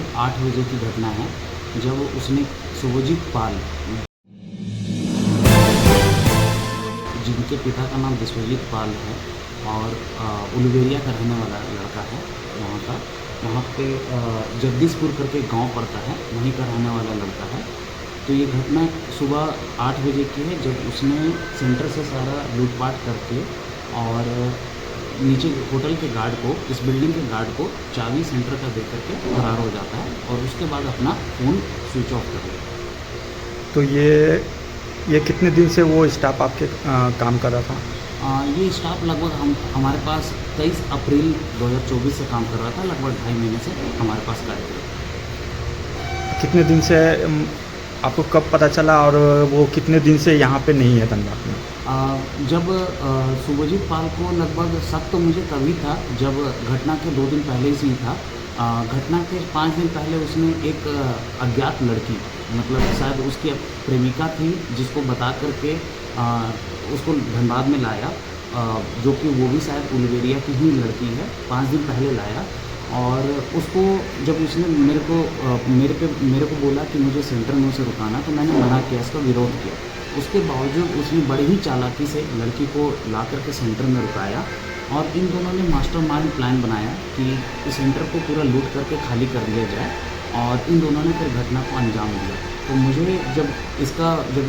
करीब 8 बजे की घटना है, जब उसने शुभजीत पाल, जिनके पिता का नाम विश्वजीत पाल है और उलुबेरिया का रहने वाला लड़का है वहाँ का। वहाँ पे जगदीशपुर करके गांव पड़ता है, वहीं का रहने वाला लड़का है। तो ये घटना सुबह 8 बजे की है, जब उसने सेंटर से सारा लूटपाट करके और नीचे होटल के गार्ड को, इस बिल्डिंग के गार्ड को चाबी सेंटर का दे करके फरार हो जाता है और उसके बाद अपना फ़ोन स्विच ऑफ कर देता है। तो ये कितने दिन से वो स्टाफ आपके काम कर रहा था? ये स्टाफ लगभग हमारे पास 23 अप्रैल 2024 से काम कर रहा था, लगभग 2.5 महीने से हमारे पास कार्य कर रहा था। कितने दिन से आपको कब पता चला और वो कितने दिन से यहाँ पे नहीं है धनबाद में? जब शुभजीत पाल को लगभग शक तो मुझे तभी था जब घटना के 2 दिन पहले ही था। घटना के 5 दिन पहले उसने एक अज्ञात लड़की, मतलब शायद उसकी प्रेमिका थी, जिसको बता करके उसको धनबाद में लाया, जो कि वो भी शायद उलुबेरिया की ही लड़की है। 5 दिन पहले लाया और उसको जब उसने मेरे को बोला कि मुझे सेंटर में उसे रुकाना, तो मैंने मना किया, इसका विरोध किया। उसके बावजूद उसने बड़ी ही चालाकी से लड़की को ला करके सेंटर में रुकाया और इन दोनों ने मास्टरमाइंड प्लान बनाया कि इस सेंटर को पूरा लूट करके खाली कर दिया जाए और इन दोनों ने फिर घटना को अंजाम दिया। तो मुझे जब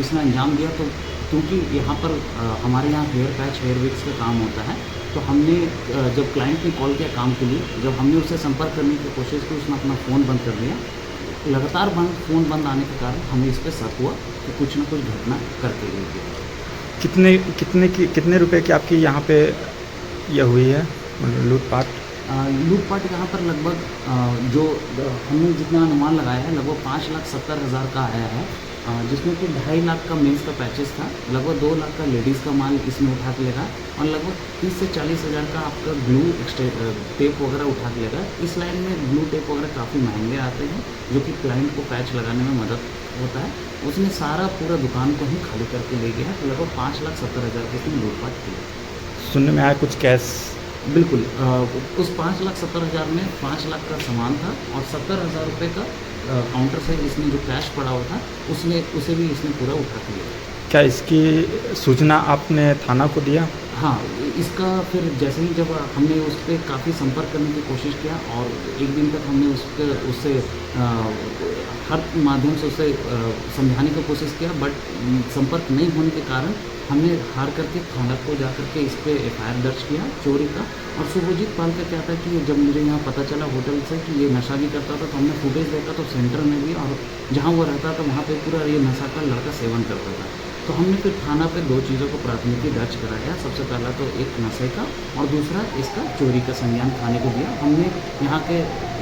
इसने अंजाम दिया, तो क्योंकि यहाँ पर हमारे यहाँ हेयर पैच, हेयर विक्स का काम होता है, तो हमने जब क्लाइंट ने कॉल किया काम के लिए, जब हमने उससे संपर्क करने की कोशिश की, उसने अपना फ़ोन बंद कर दिया। लगातार फ़ोन बंद आने के कारण हमें इस पर शक हुआ कि कुछ ना कुछ घटना करके ले गया। कितने रुपए की आपकी यहाँ पे ये हुई है लूटपाट? लूटपाट यहाँ पर लगभग जो हमने जितना अनुमान लगाया है, लगभग 5,70,000 का आया है, जिसमें कि 2.5 लाख का मेंस का पैचेस था, लगभग 2 लाख का लेडीज़ का माल इसमें उठा के लेगा और लगभग 30 से 40 हज़ार का आपका ग्लू टेप वगैरह उठा के लेगा। इस लाइन में ग्लू टेप वगैरह काफ़ी महंगे आते हैं, जो कि क्लाइंट को पैच लगाने में मदद होता है। उसने सारा पूरा दुकान को ही खाली करके ले गया, लगभग 5,70,000 की उसने लूटपाट की। सुनने में आया कुछ कैश? बिल्कुल, उस 5,70,000 में 5 लाख का सामान था और 70,000 रुपये का काउंटर से इसने जो कैश पड़ा हुआ था, उसे भी इसने पूरा उठा के लिया। क्या इसकी सूचना आपने थाना को दिया? हाँ, इसका फिर जैसे ही जब हमने उस पर काफ़ी संपर्क करने की कोशिश किया और एक दिन तक हमने उससे हर माध्यम से उसे समझाने की कोशिश किया, बट संपर्क नहीं होने के कारण हमने हार करके थाना को जा करके इस पर FIR दर्ज किया चोरी का। और शुभजीत पाल का क्या था कि जब मुझे यहाँ पता चला होटल से कि ये नशा भी करता था, तो हमने फुटेज देखा, तो सेंटर में भी और जहाँ वो रहता था वहाँ पे पूरा ये नशा का लड़का सेवन करता था। तो हमने फिर थाना पे 2 चीज़ों को प्राथमिकी दर्ज कराया। सबसे पहला तो एक नशे का और दूसरा इसका चोरी का संज्ञान थाने को दिया। हमने यहाँ के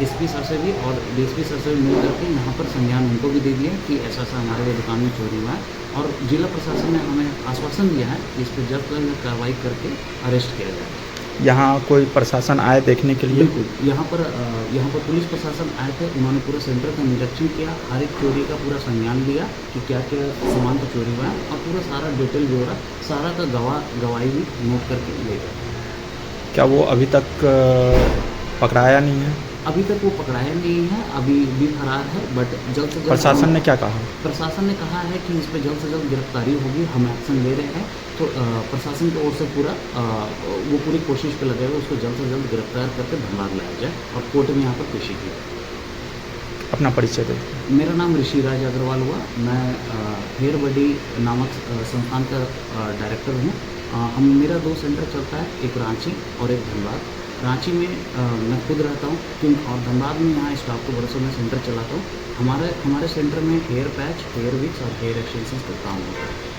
SP सर से भी और DSP सर से भी मिल करके यहाँ पर संज्ञान उनको भी दे दिया कि ऐसा ऐसा हमारे दुकान में चोरी हुआ है और जिला प्रशासन ने हमें आश्वासन दिया है कि इस पर जल्द से जल्द कार्रवाई करके अरेस्ट किया जाए। यहाँ कोई प्रशासन आए देखने के लिए? बिल्कुल, यहाँ पर पुलिस प्रशासन आए थे, उन्होंने पूरे सेंटर का निरीक्षण किया, हर एक चोरी का पूरा संज्ञान लिया कि क्या क्या सामान का चोरी हुआ है और पूरा सारा डिटेल ब्यौरा, सारा का गवाही भी नोट करके ले गया। क्या वो अभी तक पकड़ाया नहीं है? अभी तक वो पकड़ाया नहीं है, अभी भी फरार है, बट जल्द से जल्द। प्रशासन ने क्या कहा? प्रशासन ने कहा है कि इस पर जल्द से जल्द गिरफ्तारी होगी, हम एक्शन ले रहे हैं। तो प्रशासन की ओर से वो पूरी कोशिश पे लगे हुए, उसको जल्द से जल्द गिरफ्तार करके धनबाद लाया जाए और कोर्ट में यहाँ पर पेशी की जाए। अपना परिचय दे। मेरा नाम ऋषिराज अग्रवाल हुआ, मैं हेयर बडी नामक संस्थान का डायरेक्टर हूँ। मेरा 2 सेंटर चलता है, एक रांची और एक धनबाद। रांची में मैं खुद रहता हूँ और धनबाद में यहाँ स्टाफ को बरसों में सेंटर चलाता हूँ। हमारे सेंटर में हेयर पैच, हेयर विक्स और हेयर एक्सटेंशन का काम होता है।